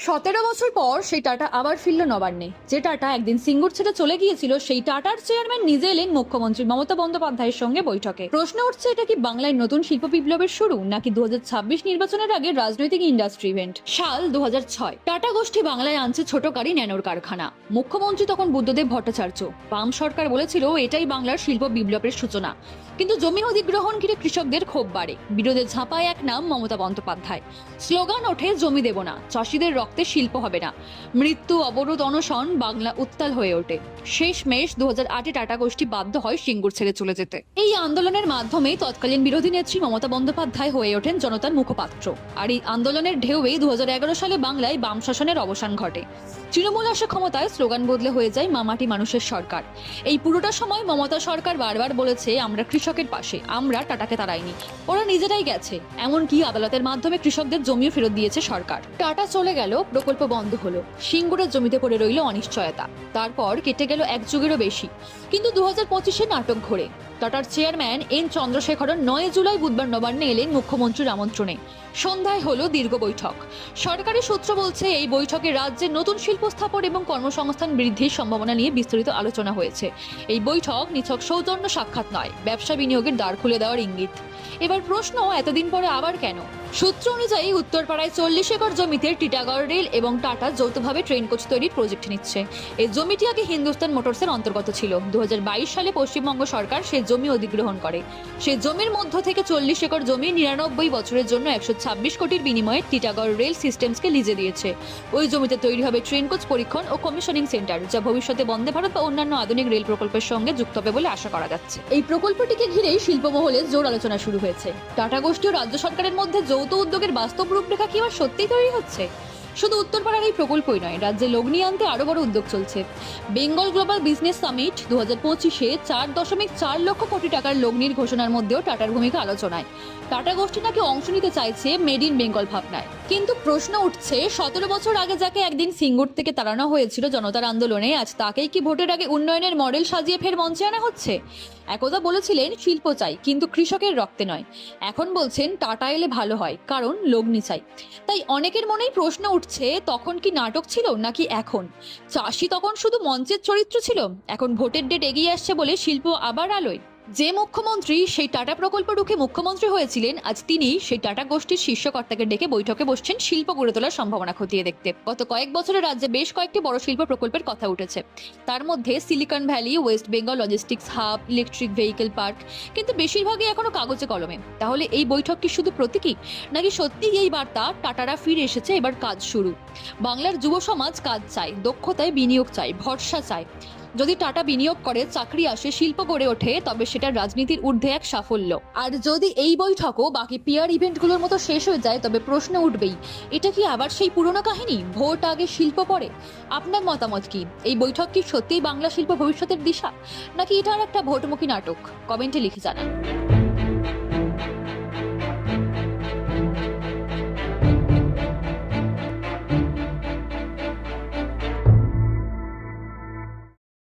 17 বছর পর সেই টাটা আবার ফিরল নবান্নে। যে টাটা একদিন সিঙ্গুর ছেড়ে চলে গিয়েছিল, সেই টাটার চেয়ারম্যান নিজে এলেন মুখ্যমন্ত্রী মমতা বন্দ্যোপাধ্যায়ের সঙ্গে বৈঠকে। প্রশ্ন উঠছে, এটা কি বাংলায় নতুন শিল্প বিপ্লবের শুরু, নাকি 2026 নির্বাচনের আগে রাজনৈতিক ইন্ডাস্ট্রি ইভেন্ট? সাল 2006, টাটা গোষ্ঠী বাংলায় আনছে ছোট গাড়ি ন্যানোর কারখানা। মুখ্যমন্ত্রী তখন বুদ্ধদেব ভট্টাচার্য। বাম সরকার বলেছিল এটাই বাংলার শিল্প বিপ্লবের সূচনা। কিন্তু জমি অধিগ্রহণ ঘিরে কৃষকদের ক্ষোভ বাড়ে। বিরোধে ঝাঁপায় এক নাম, মমতা বন্দ্যোপাধ্যায়। স্লোগান ওঠে, জমি দেব না, চাষিদের রক্তে শিল্প হবে না। মৃত্যু, অবরোধ, অনশন, বাংলা উত্তাল হয়ে ওঠে। শেষমেশ 2008-এ টাটা গোষ্ঠী বাধ্য হয় সিঙ্গুর ছেড়ে চলে যেতে। এই আন্দোলনের মাধ্যমে তৎকালীন বিরোধী নেত্রী মমতা বন্দ্যোপাধ্যায় হয়ে ওঠেন জনতার মুখপাত্র। আর এই আন্দোলনের ঢেউয়েই 2011 সালে বাংলায় বাম শাসনের অবসান ঘটে। তৃণমূল আসে ক্ষমতায়, স্লোগান বদলে হয়ে যায় মামাটি মানুষের সরকার। এই পুরোটা সময় মমতা সরকার বারবার বলেছে, আমরা কৃষকের পাশে, আমরা টাটাকে তাড়াইনি, ওরা নিজেরাই গেছে। এমনকি আদালতের মাধ্যমে কৃষকদের জমিও ফেরত দিয়েছে সরকার। টাটা চলে গেল, প্রকল্প বন্ধ হলো, সিঙ্গুরের জমিতে পড়ে রইল অনিশ্চয়তা। তারপর কেটে গেল এক যুগেরও বেশি। কিন্তু 2025-এ নাটক ঘোরে। টাটার চেয়ারম্যান এন চন্দ্রশেখরন 9 জুলাই বুধবার নবান্নে এলেন মুখ্যমন্ত্রীর আমন্ত্রণে। সন্ধ্যায় হলো দীর্ঘ বৈঠক। সরকারি সূত্র বলছে, এই বৈঠকে রাজ্যের নতুন শিল্প স্থাপন এবং কর্মসংস্থান বৃদ্ধির সম্ভাবনা নিয়ে বিস্তারিত আলোচনা হয়েছে। এই বৈঠক নিছক সৌজন্য সাক্ষাৎ নয়, ব্যবসা বিনিয়োগের দ্বার খুলে দেওয়ার ইঙ্গিত। এবার প্রশ্ন, এতদিন পরে আবার কেন? সূত্র অনুযায়ী উত্তরপাড়ায় 40 একর জমিতে টিটাগড় রেল এবং টাটা যৌথভাবে ট্রেন কোচ তৈরির প্রজেক্ট নিচ্ছে। এই জমিটি আগে হিন্দুস্তান মোটরসের অন্তর্গত ছিল। 2022 সালে পশ্চিমবঙ্গ সরকার সেই জমি অধিগ্রহণ করে। সেই জমির মধ্য থেকে 40 একর জমি 99 বছরের জন্য 126 কোটির বিনিময়ে টিটাগড় রেল সিস্টেমসকে লিজে দিয়েছে। ওই জমিতে তৈরি হবে ট্রেন কোচ পরীক্ষণ ও কমিশনিং সেন্টার, যা ভবিষ্যতে বন্দে ভারত বা অন্যান্য আধুনিক রেল প্রকল্পের সঙ্গে যুক্ত হবে বলে আশা করা যাচ্ছে। এই প্রকল্পটিকে ঘিরেই শিল্পমহলে জোর আলোচনা শুরু হয়েছে। টাটা গোষ্ঠী ও রাজ্য সরকারের মধ্যে যৌথ উদ্যোগের বাস্তব রূপরেখা কি এবার সত্যিই তৈরি হচ্ছে? শুধু উত্তরপাড়ার এই প্রকল্পই নয়, রাজ্যে লগ্নি আনতে আরো বড় উদ্যোগ চলছে। Bengal global business summit 2025-এ 4.4 lakh crore টাকার লগ্নির ঘোষণার মধ্যেও টাটার ভূমিকা আলোচনায়। টাটা গোষ্ঠী নাকি অংশ নিতে চাইছে মেড ইন বেঙ্গল ভাবনায়। কিন্তু প্রশ্ন উঠছে, 17 বছর আগে যাকে একদিন সিঙ্গুর থেকে তাড়ানো হয়েছিল জনতার আন্দোলনে, আজ তাকেই কি ভোটের আগে উন্নয়নের মডেল সাজিয়ে ফের মঞ্চে আনা হচ্ছে? একদা বলেছিলেন শিল্প চাই, কিন্তু কৃষকের রক্তে নয়। এখন বলছেন টাটা এলে ভালো হয়, কারণ লগ্নি চাই। তাই অনেকের মনেই প্রশ্ন উঠছে, তখন কি নাটক ছিল, নাকি এখন চাষি তখন শুধু মঞ্চের চরিত্র ছিল? এখন ভোটের ডেট এগিয়ে আসছে বলে শিল্প আবার আলোয়। যে মুখ্যমন্ত্রী সেই টাটা প্রকল্প রুখে মুখ্যমন্ত্রী হয়েছিলেন, আজ তিনি সেই টাটা গোষ্ঠীর শীর্ষকর্তাকে ডেকে বৈঠকে বসছেন শিল্প গড়ে তোলার সম্ভাবনা খতিয়ে দেখতে। গত কয়েক বছরে রাজ্যে বেশ কয়েকটি বড় শিল্প প্রকল্পের কথা উঠেছে। তার মধ্যে silicon valley, West Bengal logistics hub, electric vehicle park, কিন্তু বেশিরভাগই এখনো কাগজে কলমে। তাহলে এই বৈঠক কি শুধু প্রতীকী, নাকি সত্যি এই বার্তা টাটারা ফিরে এসেছে, এবার কাজ শুরু? বাংলার যুব সমাজ কাজ চায়, দক্ষতায় বিনিয়োগ চায়, ভরসা চায়। যদি টাটা বিনিয়োগ করে, চাকরি আসে, শিল্প গড়ে ওঠে, তবে সেটা রাজনীতির ঊর্ধ্বে এক সাফল্য। আর যদি এই বৈঠকও বাকি পিয়ার ইভেন্টগুলোর মতো শেষ হয়ে যায়, তবে প্রশ্ন উঠবেই, এটা কি আবার সেই পুরনো কাহিনী, ভোট আগে শিল্প পরে? আপনার মতামত কি? এই বৈঠক কি সত্যিই বাংলা শিল্প ভবিষ্যতের দিশা, নাকি এটা আর একটা ভোটমুখী নাটক? কমেন্টে লিখে জানান।